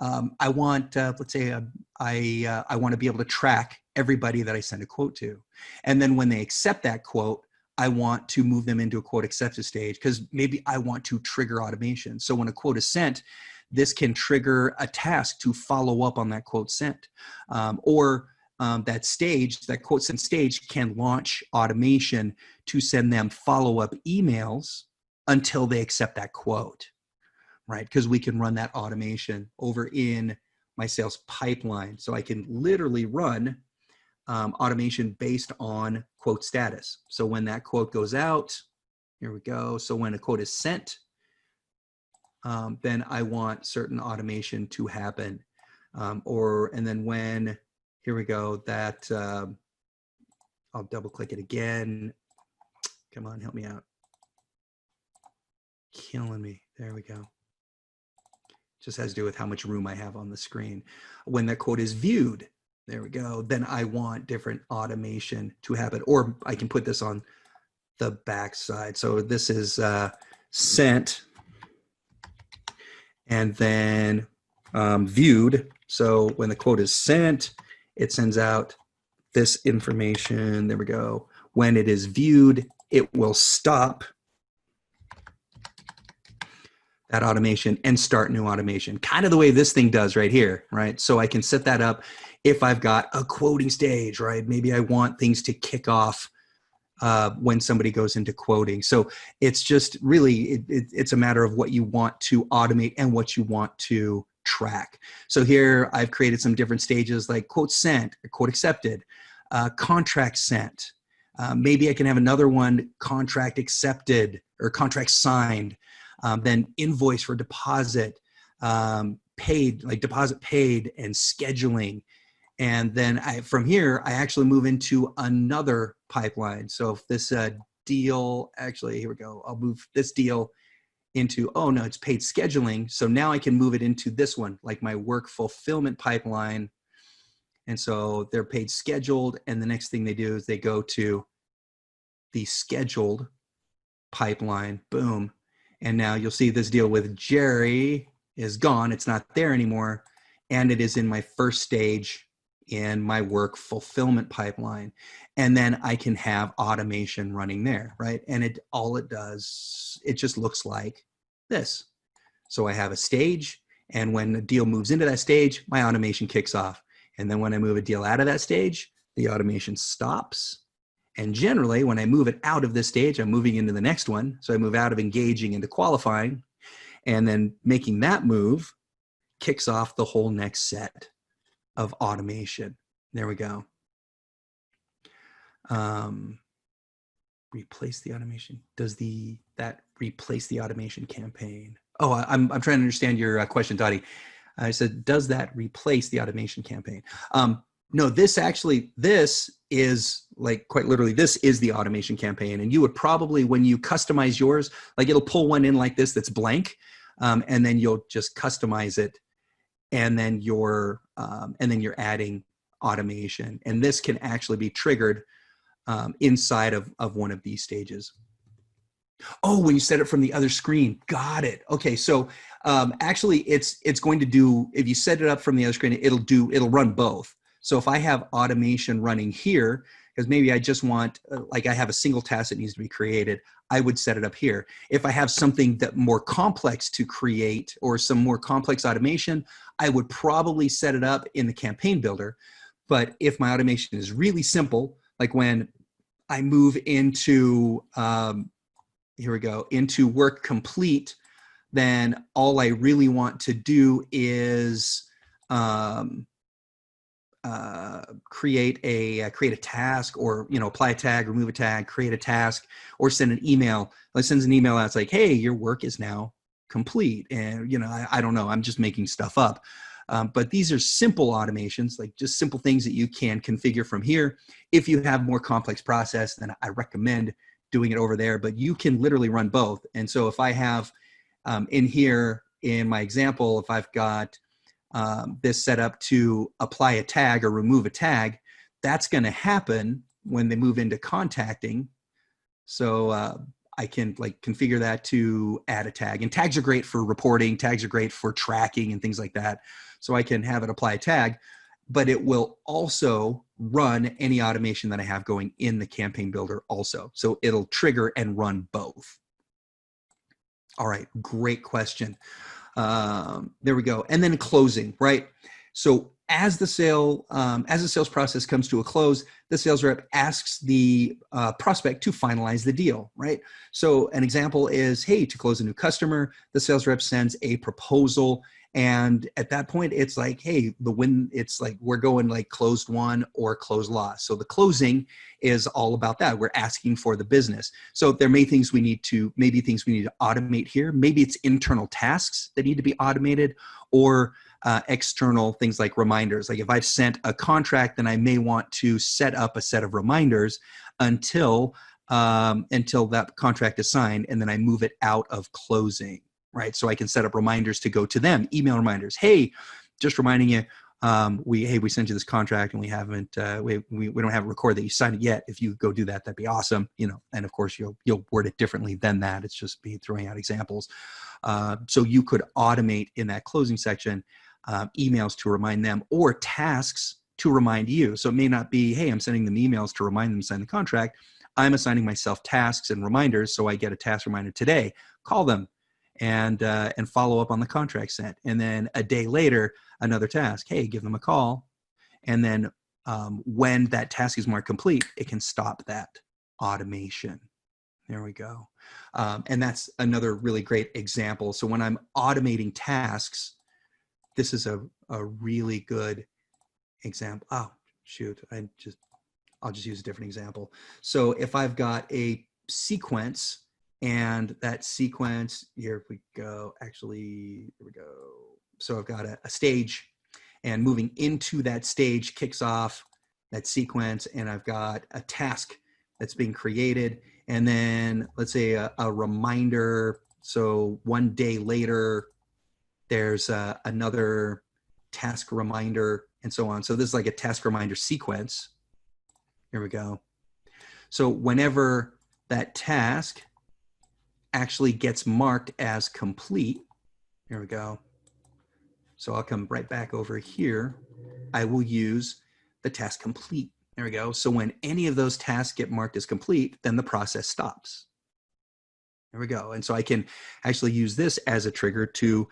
I want, let's say I want to be able to track everybody that I send a quote to. And then when they accept that quote, I want to move them into a quote accepted stage, because maybe I want to trigger automation. So when a quote is sent, this can trigger a task to follow up on that quote sent. That stage, that quote sent stage, can launch automation to send them follow-up emails until they accept that quote, right? Because we can run that automation over in my sales pipeline. So I can literally run automation based on quote status. So when that quote goes out, here we go. So when a quote is sent, then I want certain automation to happen. And then when, here we go, that I'll double click it again. Come on, help me out. Killing me. There we go. Just has to do with how much room I have on the screen. When that quote is viewed, there we go, then I want different automation to happen. Or I can put this on the back side. So this is sent and then viewed. So when the quote is sent, it sends out this information. There we go. When it is viewed, it will stop that automation and start new automation. Kind of the way this thing does right here, right? So I can set that up if I've got a quoting stage, right? Maybe I want things to kick off when somebody goes into quoting. So it's just really, it's a matter of what you want to automate and what you want to track. So here I've created some different stages, like quote sent, quote accepted, contract sent. Maybe I can have another one, contract accepted or contract signed, then invoice for deposit, paid, like deposit paid, and scheduling. And then from here, I actually move into another pipeline. So if this deal, actually, here we go. I'll move this deal into, oh no, it's paid scheduling. So now I can move it into this one, like my work fulfillment pipeline. And so they're paid scheduled. And the next thing they do is they go to the scheduled pipeline, boom. And now you'll see this deal with Jerry is gone. It's not there anymore. And it is in my first stage in my work fulfillment pipeline. And then I can have automation running there, right? And all it does, it just looks like this. So I have a stage, and when the deal moves into that stage, my automation kicks off. And then when I move a deal out of that stage, the automation stops. And generally, when I move it out of this stage, I'm moving into the next one. So I move out of engaging into qualifying, and then making that move kicks off the whole next set of automation. There we go. Replace the automation. Does that replace the automation campaign? Oh, I'm trying to understand your question, Dottie. I said, does that replace the automation campaign? No, this is like quite literally, this is the automation campaign. And you would probably, when you customize yours, like it'll pull one in like this that's blank, and then you'll just customize it, and then you're adding automation. And this can actually be triggered inside of one of these stages. Oh, when you set it from the other screen. Got it. Okay, so actually it's going to do, if you set it up from the other screen, it'll run both. So if I have automation running here, because maybe I just want, like I have a single task that needs to be created, I would set it up here. If I have something that more complex to create or some more complex automation, I would probably set it up in the campaign builder. But if my automation is really simple, like when I move into, here we go, into work complete, then all I really want to do is create a task, or apply a tag, remove a tag, create a task, or send an email. It sends an email out. It's like, hey, your work is now complete. And I don't know. I'm just making stuff up. But these are simple automations, like just simple things that you can configure from here. If you have more complex process, then I recommend doing it over there. But you can literally run both. And so if I have in here in my example, if I've got this set up to apply a tag or remove a tag, that's going to happen when they move into contacting. So I can like configure that to add a tag. And tags are great for reporting. Tags are great for tracking and things like that. So I can have it apply a tag, but it will also run any automation that I have going in the campaign builder also. So it'll trigger and run both. All right, great question. There we go. And then closing, right? So as the sales process comes to a close, the sales rep asks the prospect to finalize the deal, right? So an example is, hey, to close a new customer, the sales rep sends a proposal. And at that point, it's like, hey, it's like we're going like closed won or closed lost. So the closing is all about that. We're asking for the business. So there may things we need to automate here. Maybe it's internal tasks that need to be automated, or external things like reminders. Like if I've sent a contract, then I may want to set up a set of reminders until that contract is signed, and then I move it out of closing. Right, so I can set up reminders to go to them, email reminders. Hey, just reminding you, we sent you this contract and we haven't, we don't have a record that you signed it yet. If you go do that, that'd be awesome. And of course you'll word it differently than that. It's just me throwing out examples. So you could automate in that closing section emails to remind them, or tasks to remind you. So it may not be, hey, I'm sending them emails to remind them to sign the contract. I'm assigning myself tasks and reminders, so I get a task reminder today. Call them and follow up on the contract sent. And then a day later, another task. Hey, give them a call. And then when that task is marked complete, it can stop that automation. There we go. And that's another really great example. So when I'm automating tasks, this is a really good example. Oh, shoot. I'll just use a different example. So if I've got a sequence, and that sequence, here we go. Actually, here we go. So I've got a stage, and moving into that stage kicks off that sequence, and I've got a task that's being created, and then let's say a reminder. So one day later, there's another task reminder, and so on. So this is like a task reminder sequence. Here we go. So whenever that task actually gets marked as complete, here we go. So I'll come right back over here. I will use the task complete. There we go. So when any of those tasks get marked as complete, then the process stops. There we go. And so I can actually use this as a trigger to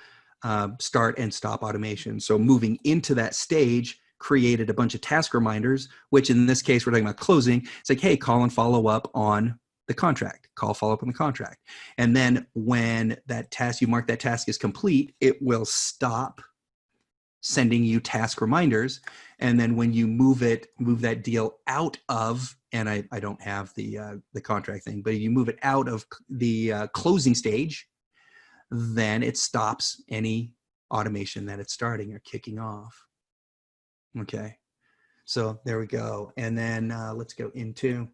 start and stop automation. So moving into that stage created a bunch of task reminders, which in this case, we're talking about closing. It's like, hey, call and follow up on the contract, follow up on the contract. And then when that task, you mark that task is complete, it will stop sending you task reminders. And then when you move that deal out of, and I don't have the contract thing, but you move it out of the closing stage, then it stops any automation that it's starting or kicking off. Okay, so there we go. And then let's go into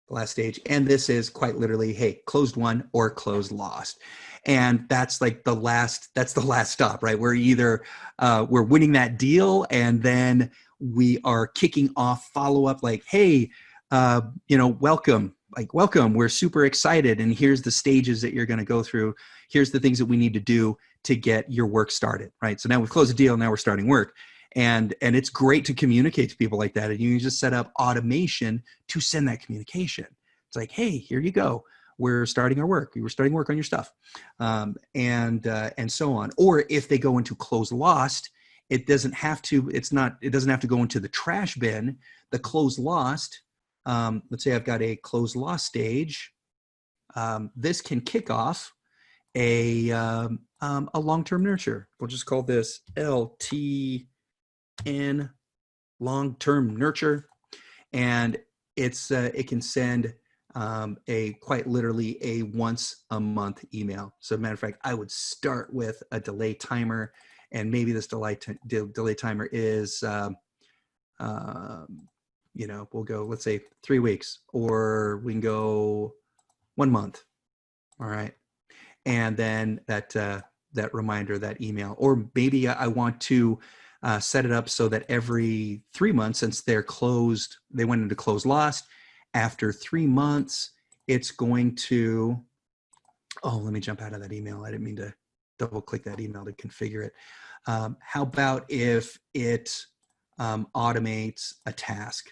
the last stage. And this is quite literally, hey, closed won or closed lost. And that's like that's the last stop, right? We're either we're winning that deal, and then we are kicking off follow-up like, hey, welcome, welcome. We're super excited. And here's the stages that you're going to go through. Here's the things that we need to do to get your work started, right? So now we've closed the deal. Now we're starting work. And it's great to communicate to people like that. And you can just set up automation to send that communication. It's like, hey, here you go. We're starting our work. We were starting work on your stuff, and so on. Or if they go into close lost, it doesn't have to. It doesn't have to go into the trash bin. The close lost. Let's say I've got a close lost stage. This can kick off a long-term nurture. We'll just call this LTN, long-term nurture, and it can send a quite literally a once a month email. So matter of fact, I would start with a delay timer, and maybe this delay timer is we'll go, let's say 3 weeks, or we can go 1 month. All right. And then that reminder, that email, or maybe I want to set it up so that every 3 months, since they're closed, they went into close lost. After 3 months, it's going to, let me jump out of that email. I didn't mean to double click that email to configure it. How about if it automates a task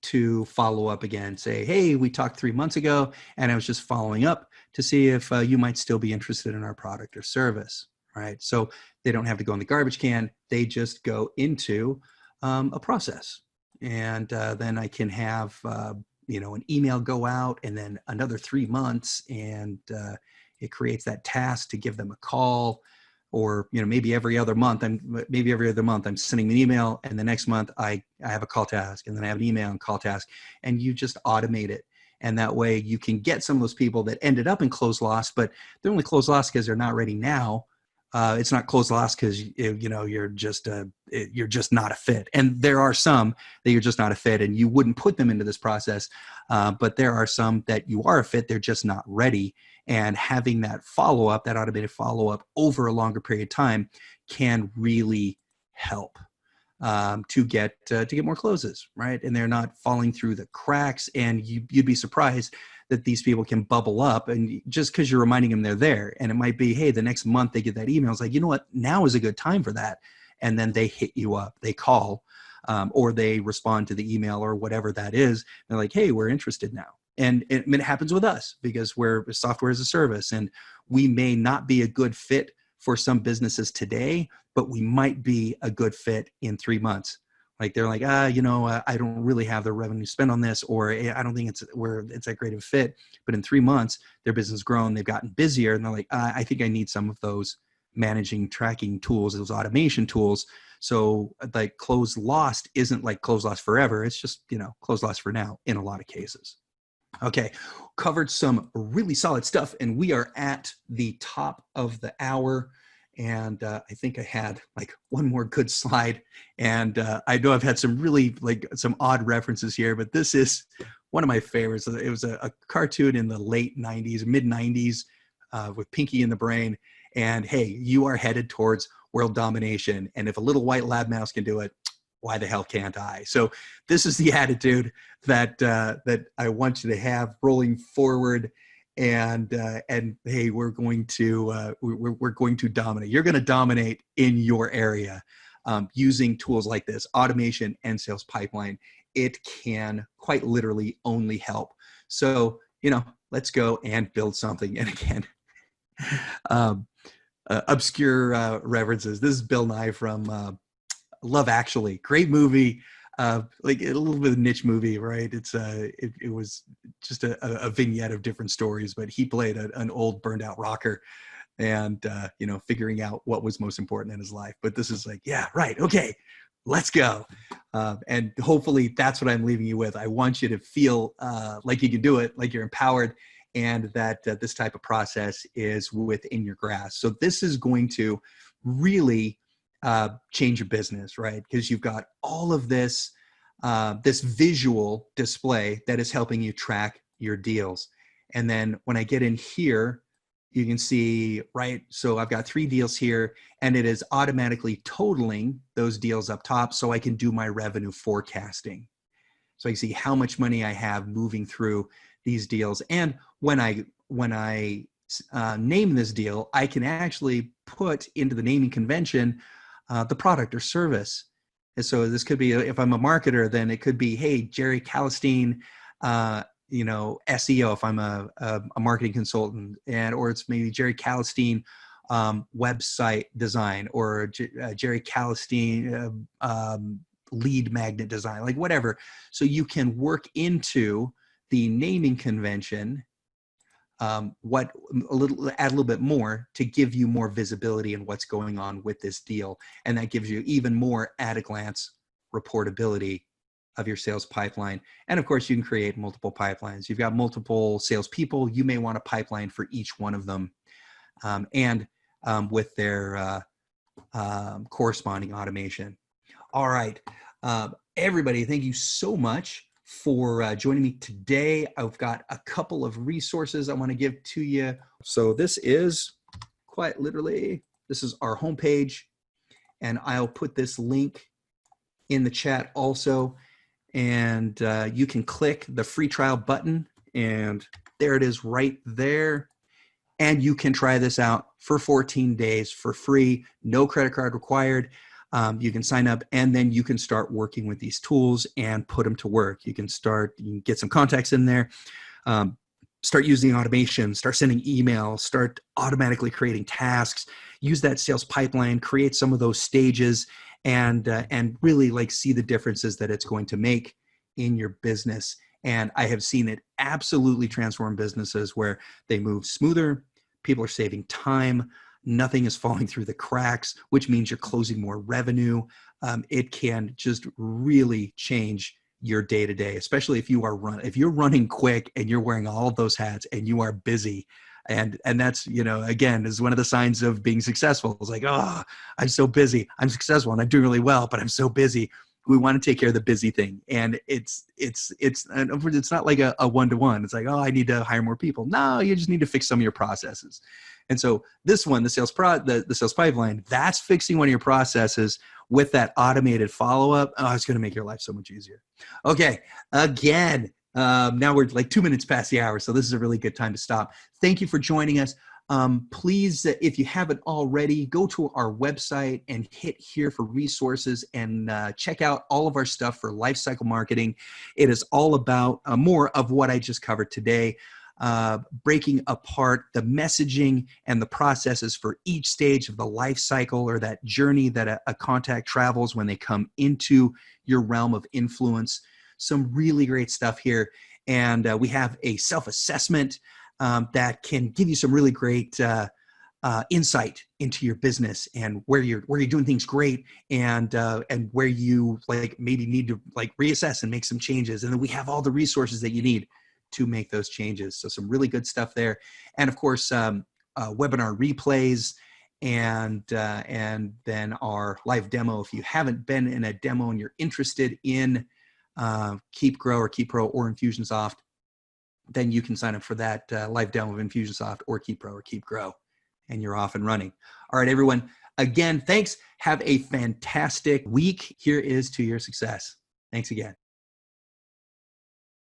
to follow up again, say, hey, we talked 3 months ago, and I was just following up to see if you might still be interested in our product or service, right? So they don't have to go in the garbage can. They just go into a process. And then I can have, an email go out, and then another 3 months, and it creates that task to give them a call. Or maybe every other month I'm sending an email, and the next month I have a call task, and then I have an email and call task, and you just automate it. And that way you can get some of those people that ended up in close loss, but they're only close loss because they're not ready now. It's not close loss because you're just not a fit. And there are some that you're just not a fit, and you wouldn't put them into this process. But there are some that you are a fit; they're just not ready. And having that follow-up, that automated follow-up over a longer period of time, can really help to get more closes, right? And they're not falling through the cracks. And you'd be surprised that these people can bubble up, and just because you're reminding them they're there. And it might be, hey, the next month they get that email. It's like, you know what? Now is a good time for that. And then they hit you up, they call, or they respond to the email or whatever that is. They're like, hey, we're interested now. And it happens with us because we're software as a service, and we may not be a good fit for some businesses today, but we might be a good fit in 3 months. Like they're like, I don't really have the revenue to spend on this, or I don't think it's that great of a fit. But in 3 months, their business has grown, they've gotten busier, and they're like, I think I need some of those managing, tracking tools, those automation tools. So like close lost isn't like close lost forever. It's just, close lost for now in a lot of cases. Okay, covered some really solid stuff, and we are at the top of the hour. And I think I had like one more good slide. And I know I've had some really some odd references here, but this is one of my favorites. It was a cartoon in the late 90s, mid 90s with Pinky in the Brain. And hey, you are headed towards world domination. And if a little white lab mouse can do it, why the hell can't I? So this is the attitude that I want you to have rolling forward. And hey, we're going to dominate. You're going to dominate in your area using tools like this, automation and sales pipeline. It can quite literally only help. So let's go and build something. And again, obscure references. This is Bill Nye from Love Actually. Great movie. Like a little bit of a niche movie, right? It was just a vignette of different stories, but he played an old burned out rocker, and figuring out what was most important in his life. But this is like, yeah, right, okay, let's go. And hopefully that's what I'm leaving you with. I want you to feel like you can do it, like you're empowered, and that this type of process is within your grasp. So this is going to really change your business, right? Because you've got all of this, this visual display that is helping you track your deals. And then when I get in here, you can see, right? So I've got 3 deals here, and it is automatically totaling those deals up top so I can do my revenue forecasting. So I can see how much money I have moving through these deals. And when I name this deal, I can actually put into the naming convention the product or service. And so this could be, if I'm a marketer, then it could be, hey, Jerry Calistine, SEO, if I'm a marketing consultant, or it's maybe Jerry Calistine website design, or Jerry Calistine lead magnet design, like whatever. So you can work into the naming convention add a little bit more to give you more visibility in what's going on with this deal. And that gives you even more at a glance reportability of your sales pipeline. And of course, you can create multiple pipelines. You've got multiple salespeople. You may want a pipeline for each one of them, with their corresponding automation. All right, everybody, thank you so much for joining me today. I've got a couple of resources I want to give to you. So this is quite literally, this is our homepage, and I'll put this link in the chat also. And you can click the free trial button, and there it is right there. And you can try this out for 14 days for free, no credit card required. You can sign up, and then you can start working with these tools and put them to work. You can get some contacts in there, start using automation, start sending emails, start automatically creating tasks, use that sales pipeline, create some of those stages, and really like see the differences that it's going to make in your business. And I have seen it absolutely transform businesses where they move smoother, people are saving time, nothing is falling through the cracks, which means you're closing more revenue. It can just really change your day-to-day, especially if you're running quick and you're wearing all of those hats and you are busy. And that's, again, is one of the signs of being successful. It's like, oh, I'm so busy. I'm successful and I'm doing really well, but I'm so busy. We want to take care of the busy thing. And it's not like a one-to-one. It's like, oh, I need to hire more people. No, you just need to fix some of your processes. And so this one, the sales pipeline, that's fixing one of your processes with that automated follow-up. Oh, it's going to make your life so much easier. Okay. Again, now we're like 2 minutes past the hour. So this is a really good time to stop. Thank you for joining us. Please, if you haven't already, go to our website and hit here for resources and check out all of our stuff for lifecycle marketing. It is all about more of what I just covered today, breaking apart the messaging and the processes for each stage of the life cycle or that journey that a contact travels when they come into your realm of influence. Some really great stuff here. And we have a self-assessment that can give you some really great insight into your business and where you're doing things great and where you maybe need to reassess and make some changes. And then we have all the resources that you need to make those changes. So some really good stuff there. And of course, webinar replays and then our live demo. If you haven't been in a demo and you're interested in Keap Grow or Keap Pro or Infusionsoft, then you can sign up for that live demo of Infusionsoft or Keap Pro or Keap Grow, and you're off and running. All right, everyone. Again, thanks. Have a fantastic week. Here is to your success. Thanks again.